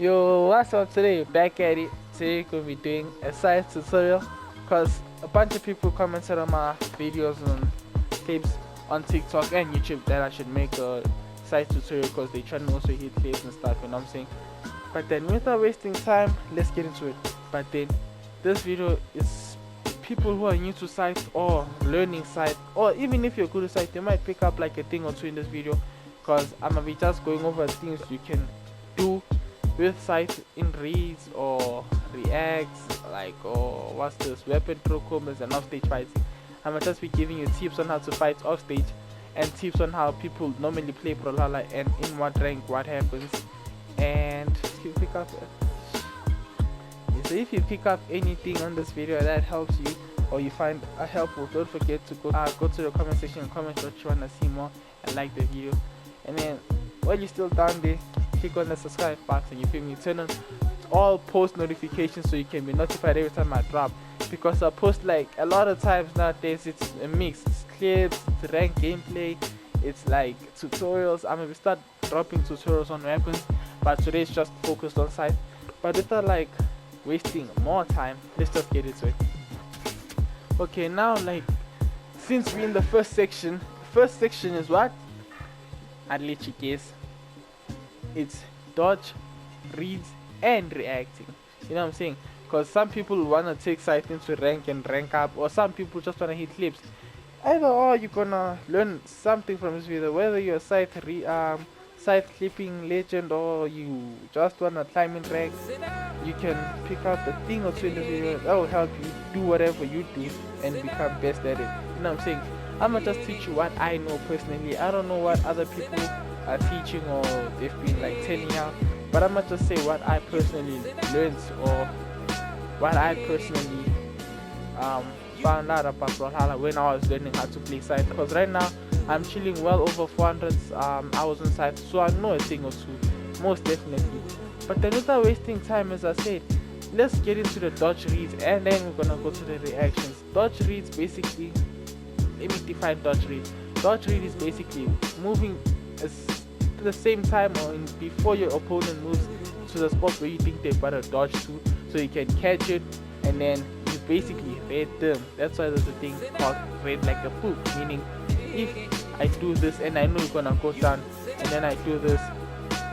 Yo, what's up today? Back at it. Today we're gonna be doing a Scythe tutorial because a bunch of people commented on my videos and clips on TikTok and YouTube that I should make a Scythe tutorial because they try to also hit clips and stuff, you know what I'm saying? But then without wasting time, let's get into it. But then this video is people who are new to Scythe or learning Scythe, or even if you're good at Scythe, you might pick up like a thing or two in this video because I'm gonna be just going over things you can do with Scythe in reads or reacts, like, or what's this, weapon throw combos and offstage fights. I'm gonna just be giving you tips on how to fight offstage and tips on how people normally play Brawlhalla and in what rank what happens. And if you pick up so if you pick up anything on this video that helps you or you find helpful, don't forget to go to the comment section and comment what you wanna see more and like the video. And then while you're still down there, click on the subscribe box and you feel me, turn on all post notifications so you can be notified every time I drop, because I post like a lot of times nowadays. It's a mix, it's clips, it's ranked gameplay, it's like tutorials. I'm gonna start dropping tutorials on weapons, but today's just focused on Scythe. But without like wasting more time, let's just get into it. Okay, now like since we're in the first section is what? I'll let you guess. It's dodge, reads, and reacting. You know what I'm saying? Because some people wanna take Scythe into rank and rank up, or some people just wanna hit clips. Either or, you're gonna learn something from this video. Whether you're a Scythe clipping legend or you just wanna climb in rank, you can pick up a thing or two in the video that will help you do whatever you do and become best at it. You know what I'm saying? I'm gonna just teach you what I know personally. I don't know what other people are teaching or they've been like telling out, but I'm gonna just say what I personally learned or what I personally found out about Brawlhalla when I was learning how to play Scythe. Because right now I'm chilling well over 400 hours on Scythe, so I know a thing or two, most definitely. But then without wasting time, as I said, let's get into the dodge reads and then we're gonna go to the reactions. Dodge reads basically, let me define dodge read. Dodge read is basically moving at the same time or before your opponent moves to the spot where you think they've got a dodge to, so you can catch it and then you basically raid them. That's why there's a thing called raid like a poop, meaning if I do this and I know you're gonna go down and then I do this,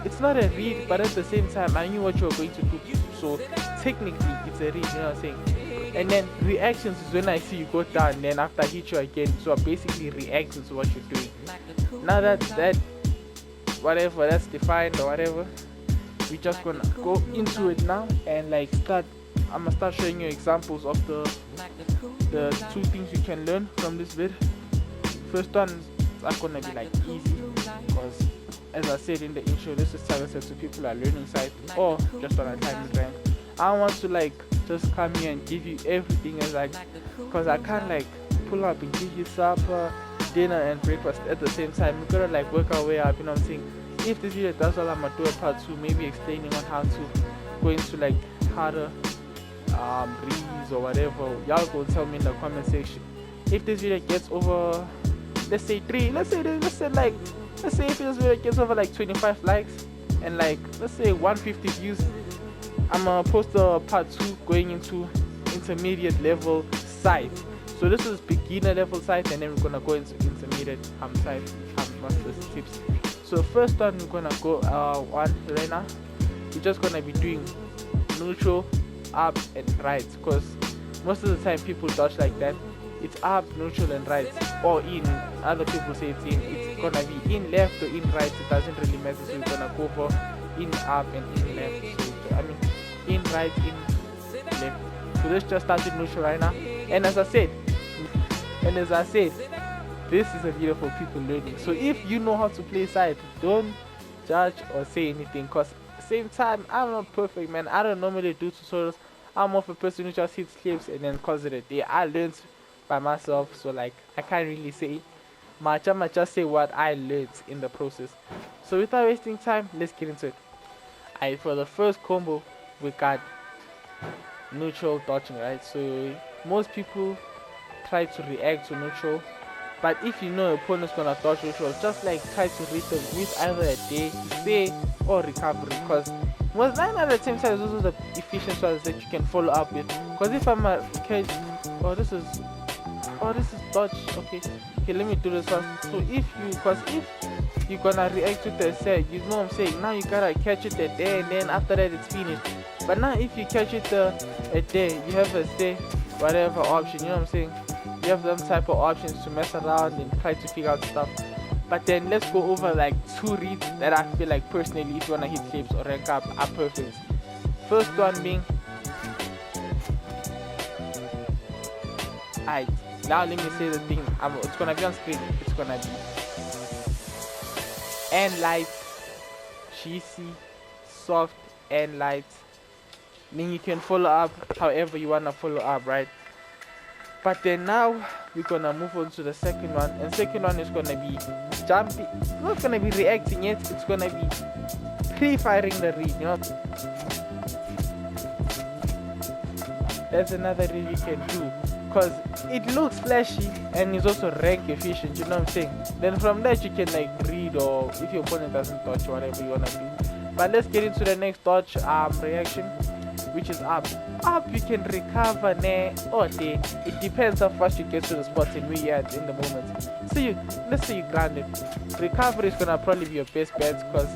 it's not a read, but at the same time I knew what you were going to do, so technically it's a read, you know what I'm saying? And then reactions is when I see you go down and then after I hit you again, so I'm basically reacting to what you're doing. Now that whatever that's defined or whatever, we're just gonna go into it now and like I'm gonna start showing you examples of the two things you can learn from this vid. First one is gonna be like easy, because as I said in the intro, this is targeted to people who are learning Scythe or just on a time rank. I want to like just come here and give you everything as like, because I can't like pull up and give you supper, dinner and breakfast at the same time. We're gonna like work our way up, you know what I'm saying? If this video does well, I'm gonna do a part 2, maybe explaining on how to go into like harder reads or whatever. Y'all go tell me in the comment section. If this video gets over, let's say if this video gets over like 25 likes and like let's say 150 views, I'm gonna post a part 2 going into intermediate level Scythe. So this is beginner level Scythe and then we're gonna go into intermediate Scythe master tips. So first one, we're gonna go on right now. We're just gonna be doing neutral, up and right, because most of the time people dodge like that. It's up, neutral and right, or in. Other people say it's in. It's gonna be in left or in right, it doesn't really matter. So we're gonna go for in up and in left. So I mean in right, in left. So let's just start with neutral right now. And as I said, this is a video for people learning. So if you know how to play Scythe, don't judge or say anything, because at the same time, I'm not perfect, man. I don't normally do tutorials. I'm more of a person who just hits clips and then calls it a day. I learned by myself, so like I can't really say much. I might just say what I learned in the process. So without wasting time, let's get into it. For the first combo, we got neutral dodging, right? So most people try to react to neutral But if you know your opponent's gonna dodge your shot, just like try to read them with either a day, stay, or recovery. Cause well, 9 out of 10 times those are the efficient ones that you can follow up with. Cause if I'm a catch, oh this is dodge. Okay, let me do this one. So if you, cause if you're gonna react to the set, you know what I'm saying. Now you gotta catch it a day, and then after that it's finished. But now if you catch it a day, you have a stay, whatever option. You know what I'm saying. You have them type of options to mess around and try to figure out stuff. But then let's go over like 2 reads that I feel like personally, if you wanna hit clips or rank up, are perfect. First one being, alright. Now let me say the thing. It's gonna be on screen. It's gonna be and light, cheesy, soft, and light. Then you can follow up however you wanna follow up, right? But then now we're gonna move on to the second one, and second one is gonna be jumping. It's not gonna be reacting yet. It's gonna be pre-firing the read. You know, that's another read you can do, cause it looks flashy and is also rank efficient. You know what I'm saying? Then from that you can like read, or if your opponent doesn't dodge, whatever you wanna do. But let's get into the next dodge reaction, which is up. Up you can recover or day. It depends how fast you get to the spot and where you're at in the moment. So let's say you grounded. Recovery is gonna probably be your best bet, because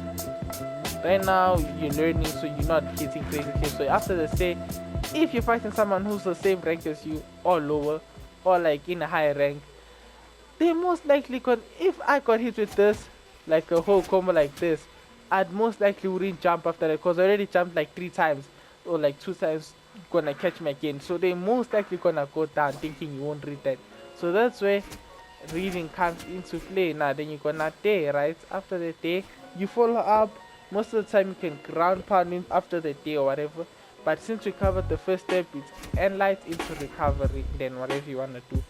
right now you're learning, so you're not hitting crazy clips. So after the stay, if you're fighting someone who's the same rank as you or lower, or like in a higher rank, they most likely if I got hit with this, like a whole combo like this, I'd most likely wouldn't jump after that, because I already jumped like 3 times or like 2 times, gonna catch me again. So they most likely gonna go down thinking you won't read that. So that's where reading comes into play. Now then you're gonna day, right? After the day you follow up. Most of the time you can ground pound in after the day or whatever. But since we covered the first step, it's end light into recovery, then whatever you wanna do.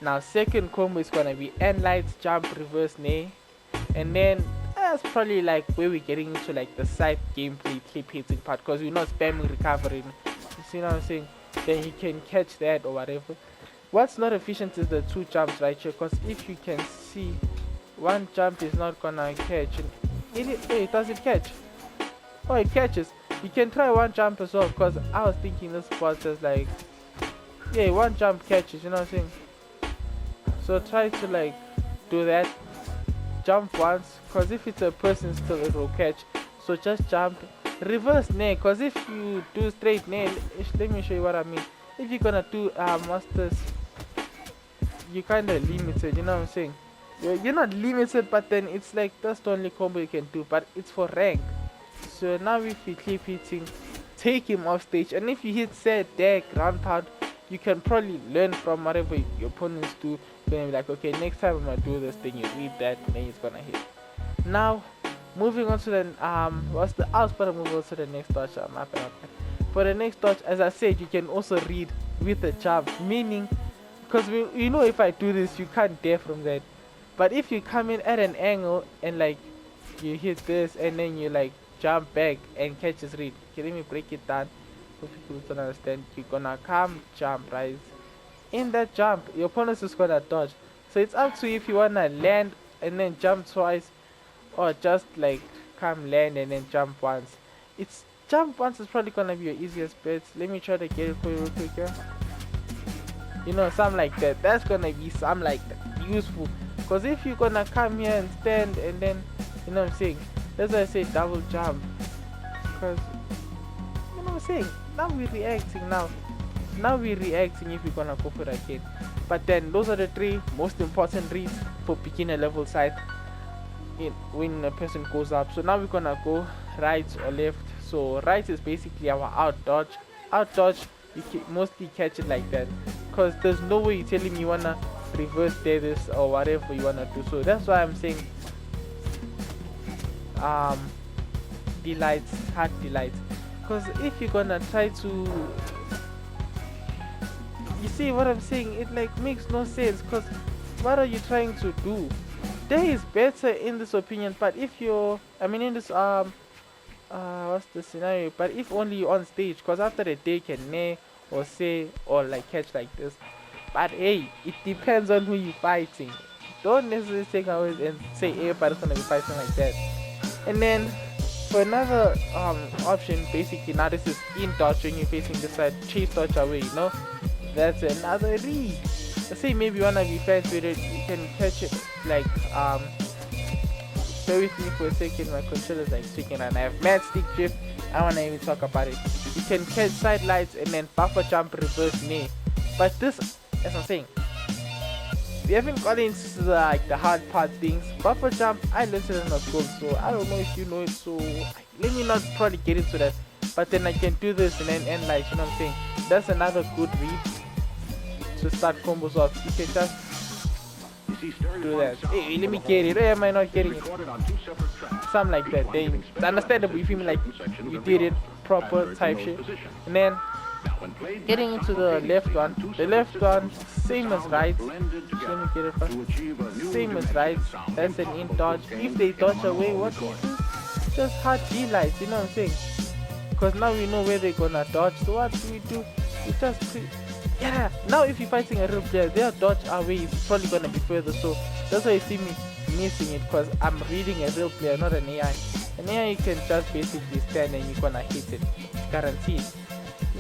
Now second combo is gonna be end light, jump, reverse, nay. And then that's probably like where we're getting into like the Scythe gameplay clip hitting part, because we're not spamming recovery. You see what I'm saying? Then you can catch that or whatever. What's not efficient is the 2 jumps right here, because if you can see, one jump is not gonna catch. It doesn't catch. Oh, it catches. You can try 1 jump as well, because I was thinking this spot is like, yeah, 1 jump catches, you know what I'm saying? So try to like do that. Jump once, because if it's a person still it will catch. So just jump, reverse nay, because if you do straight nay, let me show you what I mean. If you're gonna do masters, you kind of limited, you know what I'm saying? You're not limited, but then it's like that's the only combo you can do, but it's for rank. So now if you keep hitting, take him off stage, and if you hit set there ground pound, you can probably learn from whatever your opponents do. You're gonna be like, okay, next time I'm gonna do this thing, you read that, and then it's gonna hit. Now moving on to the I was about to move on to the next dodge. For the next dodge, as I said, you can also read with the jump, meaning, because you know, if I do this, you can't dare from that. But if you come in at an angle and like you hit this and then you like jump back and catch his read. Okay, let me break it down for people who don't understand. You're gonna come, jump, right? In that jump, your opponent is gonna dodge. So it's up to you if you wanna land and then jump twice, or just like come, land, and then jump once. It's jump once is probably gonna be your easiest bet. Let me try to get it for you real quick here. You know, something like that. That's gonna be something like that, useful. Because if you're gonna come here and stand and then, you know what I'm saying, that's why I say double jump. Because, you know what I'm saying, now we're reacting now. Now we're reacting if we're gonna go for it again. But then those are the 3 most important reads for beginner level Scythe when a person goes up. So now we're gonna go right or left. So right is basically our out dodge. Out dodge, you can mostly catch it like that, because there's no way you're telling me you wanna reverse this or whatever you wanna do. So that's why I'm saying delights, hard delights. Because if you're gonna try to, you see what I'm saying, it like makes no sense. Because what are you trying to do? Day is better in this opinion, but if you're, I mean, in this what's the scenario, but if only you're on stage, because after the day can nay or say or like catch like this. But hey, it depends on who you're fighting. Don't necessarily take away and say everybody's gonna be fighting like that. And then for another option, basically now this is in dodge when you're facing the side, chase dodge away, you know? That's another read. Let's say maybe one of your friends with it, you can catch it like bear with me for a second, my controller's like tweaking and I have mad stick drift. I wanna even talk about it. You can catch side lights and then buffer jump reverse knee. But this, as I'm saying, we haven't got into like the hard part things. Buffer jump, I learned it in a school, so I don't know if you know it, so let me not probably get into that. But then I can do this and then end like, you know what I'm saying? That's another good read to start combos off. You can just do that. Hey, let me get it. Hey, am I not getting it? Something like that. They understandable if you mean like you did it proper type shit. And then getting into the left one. The left one, same as right. Let me get it first. Same as right. That's an in dodge. If they dodge away, what do you do? Just hard D-lights, you know what I'm saying? Because now we know where they're gonna dodge. So what do? We just yeah. Now if you're fighting a real player, their dodge away is probably gonna be further. So that's why you see me missing it, because I'm reading a real player, not an AI. An AI you can just basically stand and you're gonna hit it, guaranteed.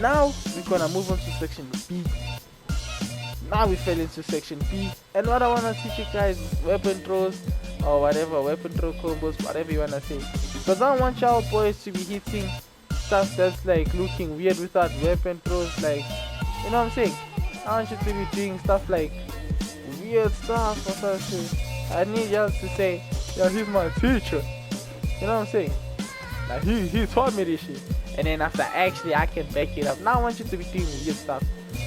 Now we're gonna move on to section B. Now we fell into section B, and what I wanna teach you guys is weapon throws or whatever, weapon throw combos, whatever you wanna say. Because I don't want y'all boys to be hitting stuff that's like looking weird without weapon throws, like, you know what I'm saying? I want you to be doing stuff like weird stuff or something. I need y'all to say, yo, he's my teacher. You know what I'm saying? Like he taught me this shit. And then after actually I can back it up. Now I want you to be doing weird stuff.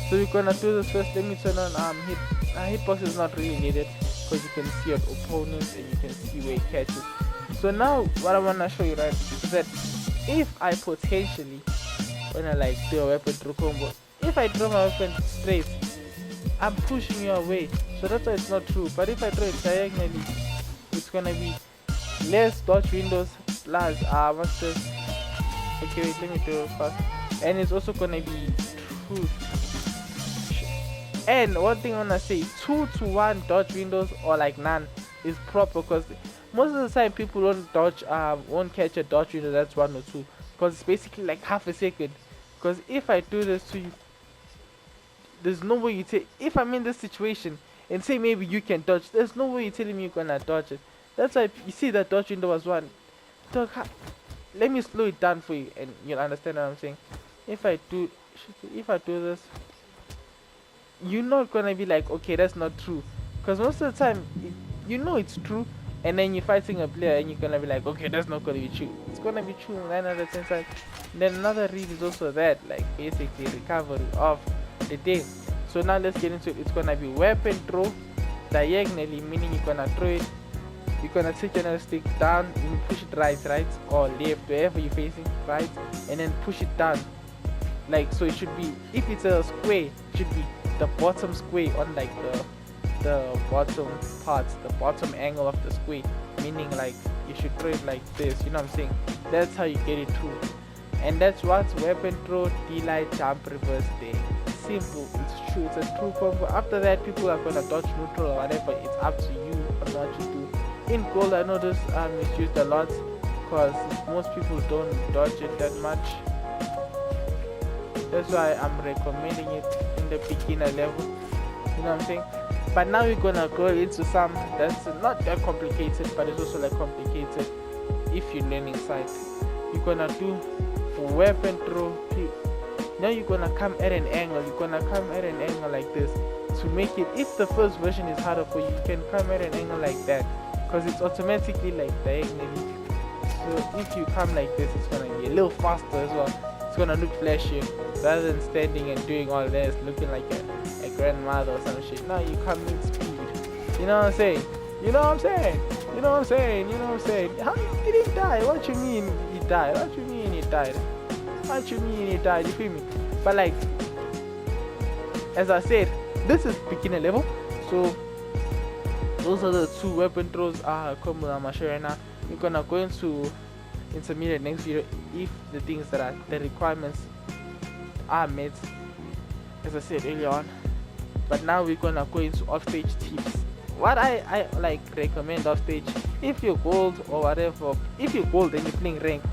So we're gonna do this first. Let me turn on hitbox is not really needed because you can see your opponents and you can see where it catches. So now what I wanna show you, right, is that if I potentially wanna like do a weapon through combo, if I draw my weapon straight, I'm pushing you away. So that's why it's not true. But if I draw it diagonally, it's gonna be less dodge windows plus what's this? Okay, wait, let me do it fast. And it's also gonna be true. And one thing I wanna say, 2 to 1 dodge windows or like none is proper, because most of the time people don't dodge, won't catch a dodge window that's 1 or 2, because it's basically like half a second. Because if I do this to you, there's no way you take. If I'm in this situation and say maybe you can dodge, there's no way you're telling me you're gonna dodge it. That's why you see that dodge window was 1. Dog, let me slow it down for you and you'll understand what I'm saying. If I do this, you're not gonna be like, okay, that's not true, because most of the time you know it's true, and then you're fighting a player and you're gonna be like, okay, that's not gonna be true. It's gonna be true 9 out of 10 times. Then another read is also that, like, basically recovery of the day. So now let's get into it. It's gonna be weapon throw diagonally, meaning you're gonna throw it, you're gonna take your stick down, you push it right or left, wherever you're facing, right, and then push it down. Like, so it should be, if it's a square, it should be the bottom square on like the bottom parts, the bottom angle of the square, meaning like you should throw it like this, you know what I'm saying? That's how you get it through. And that's what's weapon throw, D-light, jump, reverse there. Simple, it's true, it's a true combo. After that, people are gonna dodge neutral or whatever, it's up to you on what you do. In gold, I know this is used a lot because most people don't dodge it that much. That's why I'm recommending it in the beginner level, you know what I'm saying? But now we're gonna go into some that's not that complicated, but it's also like complicated if you're learning Scythe. You're gonna do weapon throw. Now you're gonna come at an angle. You're gonna come at an angle like this to make it. If the first version is harder for you, you can come at an angle like that, because it's automatically like diagonally. So if you come like this, it's gonna be a little faster as well. It's gonna look flashy rather than standing and doing all this, looking like a grandmother or some shit. Now you come in speed. You know what I'm saying? You know what I'm saying? You know what I'm saying? You know what I'm saying? How did he die? What you mean he died? What you mean he died? What you mean he died? You feel me? But like, as I said, this is beginner level. So those are the 2 weapon throws combo I'm showing right now. We're gonna go into intermediate next video if the things that are the requirements are met, as I said earlier on. But now we're gonna go into offstage tips. What I like recommend offstage, if you're gold or whatever, if you're gold and you're playing rank,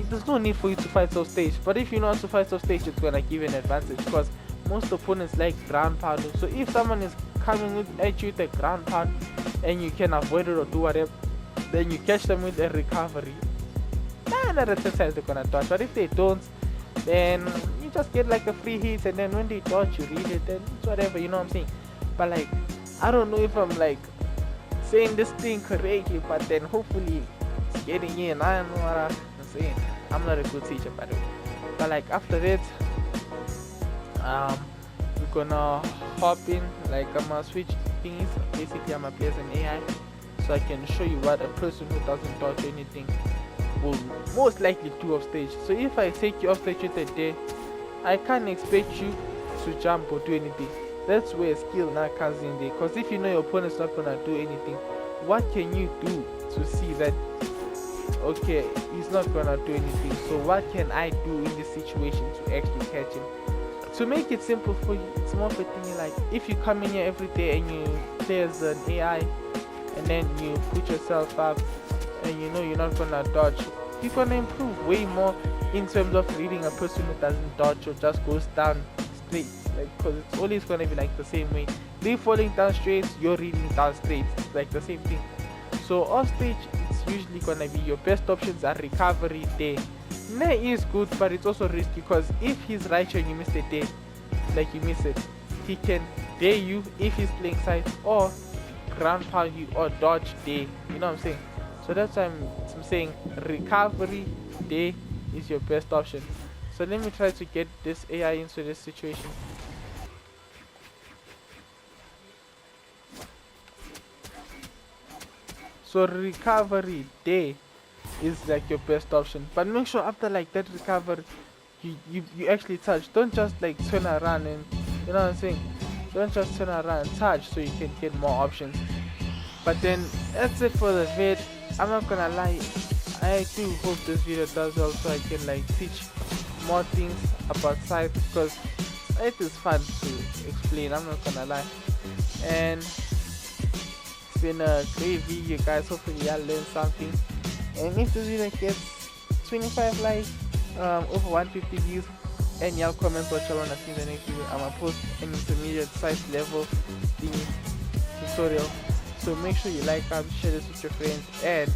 there's no need for you to fight offstage. But if you know how to fight offstage, it's gonna give you an advantage because most opponents like ground pound. So if someone is coming at you with a ground pound and you can avoid it or do whatever, then you catch them with a recovery. Another 10 times they're gonna dodge. But if they don't, then you just get like a free hit, and then when they dodge, you read it, then it's whatever, you know what I'm saying? But like, I don't know if I'm like saying this thing correctly, but then hopefully it's getting in. I don't know what I'm saying. I'm not a good teacher, by the way. But like after that, we're gonna hop in. Like I'm gonna switch things. Basically, I'm gonna play as an AI, so I can show you what a person who doesn't dodge anything will most likely do off stage. So if I take you off stage with a day, I can't expect you to jump or do anything. That's where skill now comes in there. Because if you know your opponent's not gonna do anything, what can you do to see that okay, he's not gonna do anything? So what can I do in this situation to actually catch him? To make it simple for you, it's more of a thing like if you come in here every day and you play as an AI and then you put yourself up and you know you're not gonna dodge, you're gonna improve way more in terms of reading a person who doesn't dodge or just goes down straight. Like, because it's always gonna be like the same way. They're falling down straight, you're reading down straight. It's like the same thing. So off stage, it's usually gonna be your best options are recovery day. Nay is good, but it's also risky because if he's right and you miss the day, like you miss it, he can day you if he's playing Scythe or ground pound you or dodge day. You know what I'm saying? So that's why I'm saying recovery day is your best option. So let me try to get this AI into this situation. So recovery day is like your best option, but make sure after like that recovery you actually touch. Don't just like turn around and, you know what I'm saying, don't just turn around and touch so you can get more options. But then that's it for the vid. I'm not gonna lie, I do hope this video does well so I can like teach more things about Scythe, because it is fun to explain, I'm not gonna lie. And it's been a great video guys, hopefully y'all learned something. And if this video gets 25 likes, over 150 views, and y'all comment what y'all wanna see in the next video, I'm gonna post an intermediate Scythe level tutorial. So make sure you like, share this with your friends, and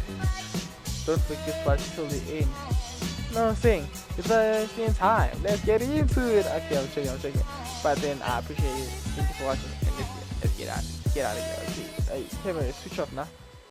don't forget to watch till the end. You know what I'm saying? It's in time. Let's get into it. Okay, I'm checking. But then I appreciate it. Thank you for watching, and let's get out of here. Okay, camera, switch off now.